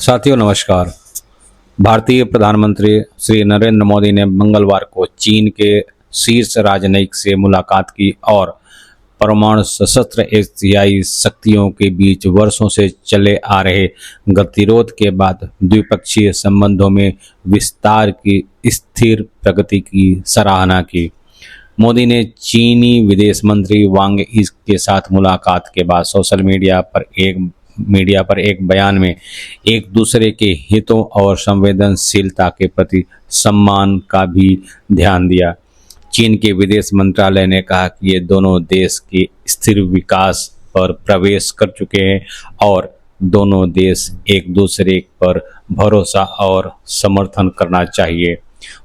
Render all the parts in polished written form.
साथियों नमस्कार। भारतीय प्रधानमंत्री श्री नरेंद्र मोदी ने मंगलवार को चीन के शीर्ष राजनयिक से मुलाकात की और परमाणु सशस्त्र एशियाई शक्तियों के बीच वर्षों से चले आ रहे गतिरोध के बाद द्विपक्षीय संबंधों में विस्तार की स्थिर प्रगति की सराहना की। मोदी ने चीनी विदेश मंत्री वांग यी के साथ मुलाकात के बाद सोशल मीडिया पर एक बयान में एक दूसरे के हितों और संवेदनशीलता के प्रति सम्मान का भी ध्यान दिया। चीन के विदेश मंत्रालय ने कहा कि ये दोनों देश के स्थिर विकास पर प्रवेश कर चुके हैं और दोनों देश एक दूसरे पर भरोसा और समर्थन करना चाहिए।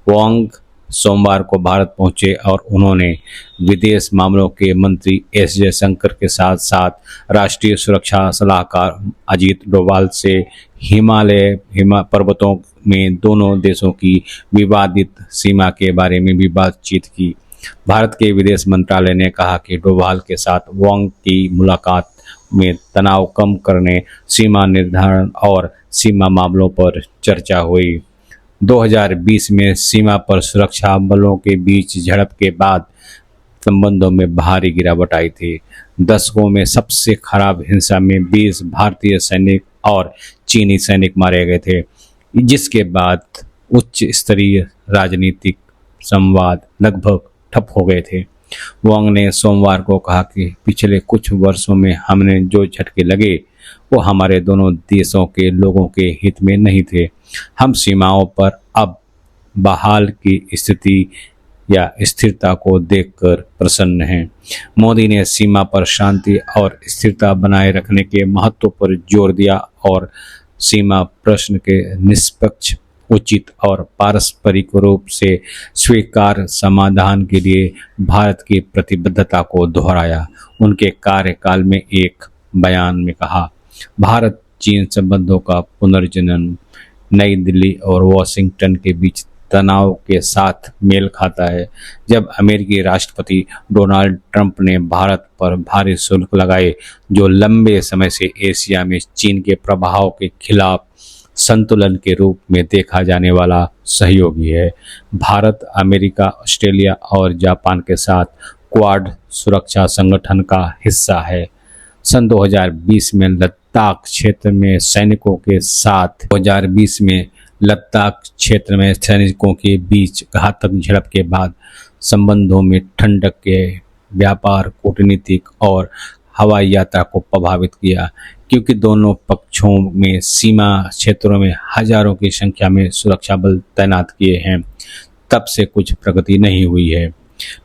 वांग सोमवार को भारत पहुंचे और उन्होंने विदेश मामलों के मंत्री एस जयशंकर के साथ साथ राष्ट्रीय सुरक्षा सलाहकार अजीत डोभाल से हिमालय पर्वतों में दोनों देशों की विवादित सीमा के बारे में भी बातचीत की। भारत के विदेश मंत्रालय ने कहा कि डोभाल के साथ वांग की मुलाकात में तनाव कम करने, सीमा निर्धारण और सीमा मामलों पर चर्चा हुई। 2020 में सीमा पर सुरक्षा बलों के बीच झड़प के बाद संबंधों में भारी गिरावट आई थी। दशकों में सबसे खराब हिंसा में 20 भारतीय सैनिक और चीनी सैनिक मारे गए थे, जिसके बाद उच्च स्तरीय राजनीतिक संवाद लगभग ठप हो गए थे। वांग ने सोमवार को कहा कि पिछले कुछ वर्षों में हमने जो झटके लगे वो हमारे दोनों देशों के लोगों के हित में नहीं थे। हम सीमाओं पर अब बहाल की स्थिति या स्थिरता को देखकर प्रसन्न हैं। मोदी ने सीमा पर शांति और स्थिरता बनाए रखने के महत्व पर जोर दिया और सीमा प्रश्न के निष्पक्ष, उचित और पारस्परिक रूप से स्वीकार्य समाधान के लिए भारत की प्रतिबद्धता को दोहराया। उनके कार्यकाल में एक बयान में कहा, भारत चीन संबंधों का पुनर्जनन नई दिल्ली और वॉशिंगटन के बीच तनाव के साथ मेल खाता है। जब अमेरिकी राष्ट्रपति डोनाल्ड ट्रंप ने भारत पर भारी शुल्क लगाए, जो लंबे समय से एशिया में चीन के प्रभाव के खिलाफ संतुलन के रूप में देखा जाने वाला सहयोगी है। भारत अमेरिका, ऑस्ट्रेलिया और जापान के साथ क्वाड सुरक्षा संगठन का हिस्सा है। सन 2020 में लद्दाख क्षेत्र में सैनिकों के बीच घातक झड़प के बाद संबंधों में ठंडक के व्यापार, कूटनीतिक और हवाई यात्रा को प्रभावित किया, क्योंकि दोनों पक्षों में सीमा क्षेत्रों में हजारों की संख्या में सुरक्षा बल तैनात किए हैं। तब से कुछ प्रगति नहीं हुई है।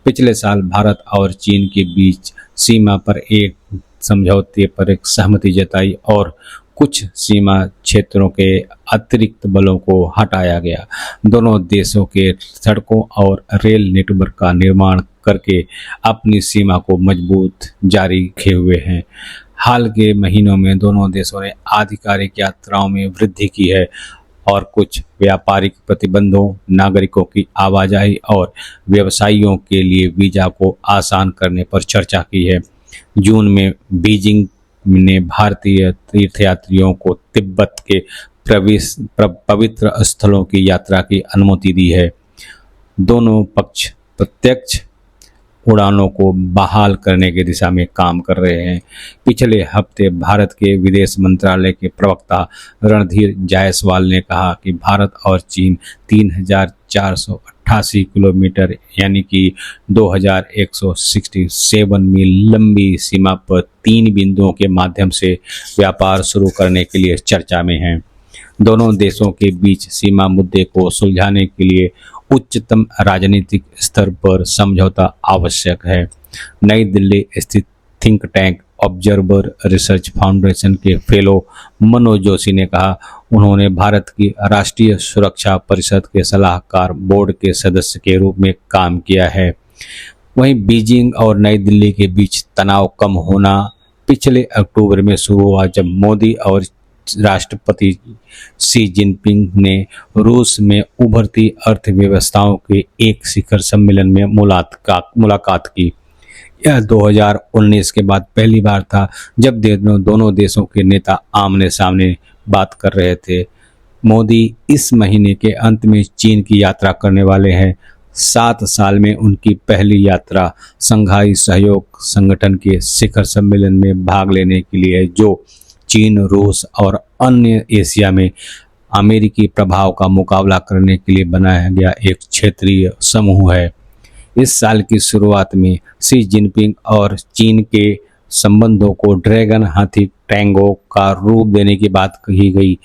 पिछले साल भारत और चीन के बीच सीमा पर एक समझौते पर एक सहमति जताई और कुछ सीमा क्षेत्रों के अतिरिक्त बलों को हटाया गया। दोनों देशों के सड़कों और रेल नेटवर्क का निर्माण करके अपनी सीमा को मजबूत जारी रखे हुए हैं। हाल के महीनों में दोनों देशों ने आधिकारिक यात्राओं में वृद्धि की है और कुछ व्यापारिक प्रतिबंधों, नागरिकों की आवाजाही और व्यवसायियों के लिए वीजा को आसान करने पर चर्चा की है। जून में बीजिंग ने भारतीय तीर्थयात्रियों को तिब्बत के पवित्र स्थलों की यात्रा की अनुमति दी है। दोनों पक्ष प्रत्यक्ष उड़ानों को बहाल करने की दिशा में काम कर रहे हैं। पिछले हफ्ते भारत के विदेश मंत्रालय के प्रवक्ता रणधीर जायसवाल ने कहा कि भारत और चीन 3,488 किलोमीटर यानी कि 2,167 मील लंबी सीमा पर 3 बिंदुओं के माध्यम से व्यापार शुरू करने के लिए चर्चा में हैं। दोनों देशों के बीच सीमा मुद्दे को सुलझाने के लिए उच्चतम राजनीतिक स्तर पर समझौता आवश्यक है। नई दिल्ली स्थित think tank observer research foundation के फेलो मनोज जोशी ने कहा, उन्होंने भारत की राष्ट्रीय सुरक्षा परिषद के सलाहकार बोर्ड के सदस्य के रूप में काम किया है। वहीं बीजिंग और नई दिल्ली के बीच तनाव कम होना पिछले अक्टूबर में शुरू हुआ, जब मोदी और राष्ट्रपति शी जिनपिंग ने रूस में उभरती अर्थव्यवस्थाओं के एक शिखर सम्मेलन में मुलाकात की। यह 2019 के बाद पहली बार था जब दोनों देशों के नेता आमने सामने बात कर रहे थे। मोदी इस महीने के अंत में चीन की यात्रा करने वाले हैं। 7 साल में उनकी पहली यात्रा शंघाई सहयोग संगठन के शिखर सम्मेलन में भाग लेने के लिए है, जो चीन, रूस और अन्य एशिया में अमेरिकी प्रभाव का मुकाबला करने के लिए बनाया गया एक क्षेत्रीय समूह है। इस साल की शुरुआत में शी जिनपिंग और चीन के संबंधों को ड्रैगन हाथी टैंगो का रूप देने की बात कही गई।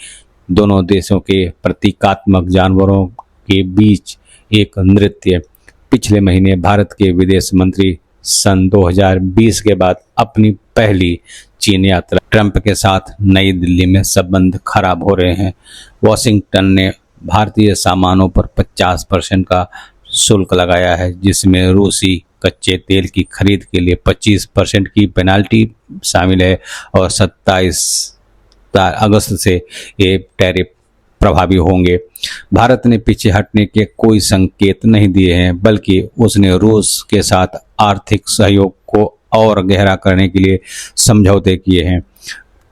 दोनों देशों के प्रतीकात्मक जानवरों के बीच एक नृत्य। पिछले महीने भारत के विदेश मंत्री सन 2020 के बाद अपनी पहली चीन यात्रा। ट्रंप के साथ नई दिल्ली में संबंध खराब हो रहे हैं। वॉशिंगटन ने भारतीय सामानों पर 50% का शुल्क लगाया है, जिसमें रूसी कच्चे तेल की खरीद के लिए 25% की पेनाल्टी शामिल है और 27 अगस्त से ये टैरिफ प्रभावी होंगे। भारत ने पीछे हटने के कोई संकेत नहीं दिए हैं, बल्कि उसने रूस के साथ आर्थिक सहयोग को और गहरा करने के लिए समझौते किए हैं।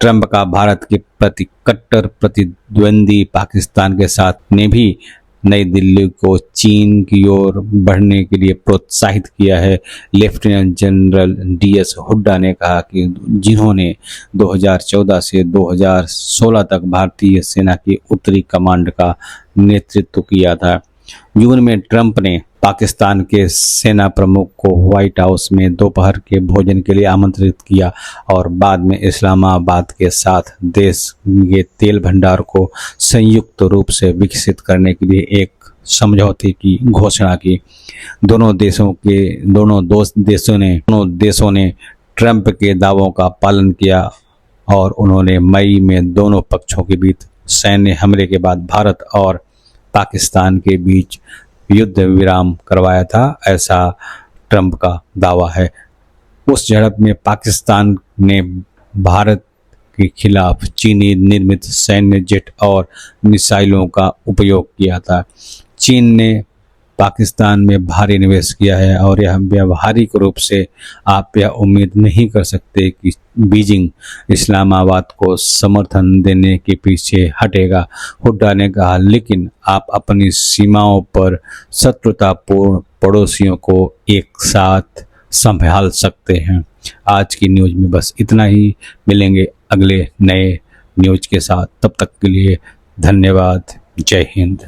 ट्रंप का भारत के प्रति कट्टर प्रतिद्वंदी पाकिस्तान के साथ ने भी नई दिल्ली को चीन की ओर बढ़ने के लिए प्रोत्साहित किया है। लेफ्टिनेंट जनरल DS हुड्डा ने कहा कि जिन्होंने 2014 से 2016 तक भारतीय सेना की उत्तरी कमांड का नेतृत्व किया था। जून में ट्रंप ने पाकिस्तान के सेना प्रमुख को व्हाइट हाउस में दोपहर के भोजन के लिए आमंत्रित किया और बाद में इस्लामाबाद के साथ देश के तेल भंडार को संयुक्त रूप से विकसित करने के लिए एक समझौते की घोषणा की। दोनों देशों ने ट्रंप के दावों का पालन किया और उन्होंने मई में दोनों पक्षों के बीच सैन्य हमले के बाद भारत और पाकिस्तान के बीच युद्ध विराम करवाया था, ऐसा ट्रंप का दावा है। उस झड़प में पाकिस्तान ने भारत के खिलाफ चीनी निर्मित सैन्य जेट और मिसाइलों का उपयोग किया था। चीन ने पाकिस्तान में भारी निवेश किया है और यह व्यावहारिक रूप से आप यह उम्मीद नहीं कर सकते कि बीजिंग इस्लामाबाद को समर्थन देने के पीछे हटेगा, हुड्डा ने कहा। लेकिन आप अपनी सीमाओं पर शत्रुतापूर्ण पड़ोसियों को एक साथ संभाल सकते हैं। आज की न्यूज़ में बस इतना ही। मिलेंगे अगले नए न्यूज़ के साथ, तब तक के लिए धन्यवाद। जय हिंद।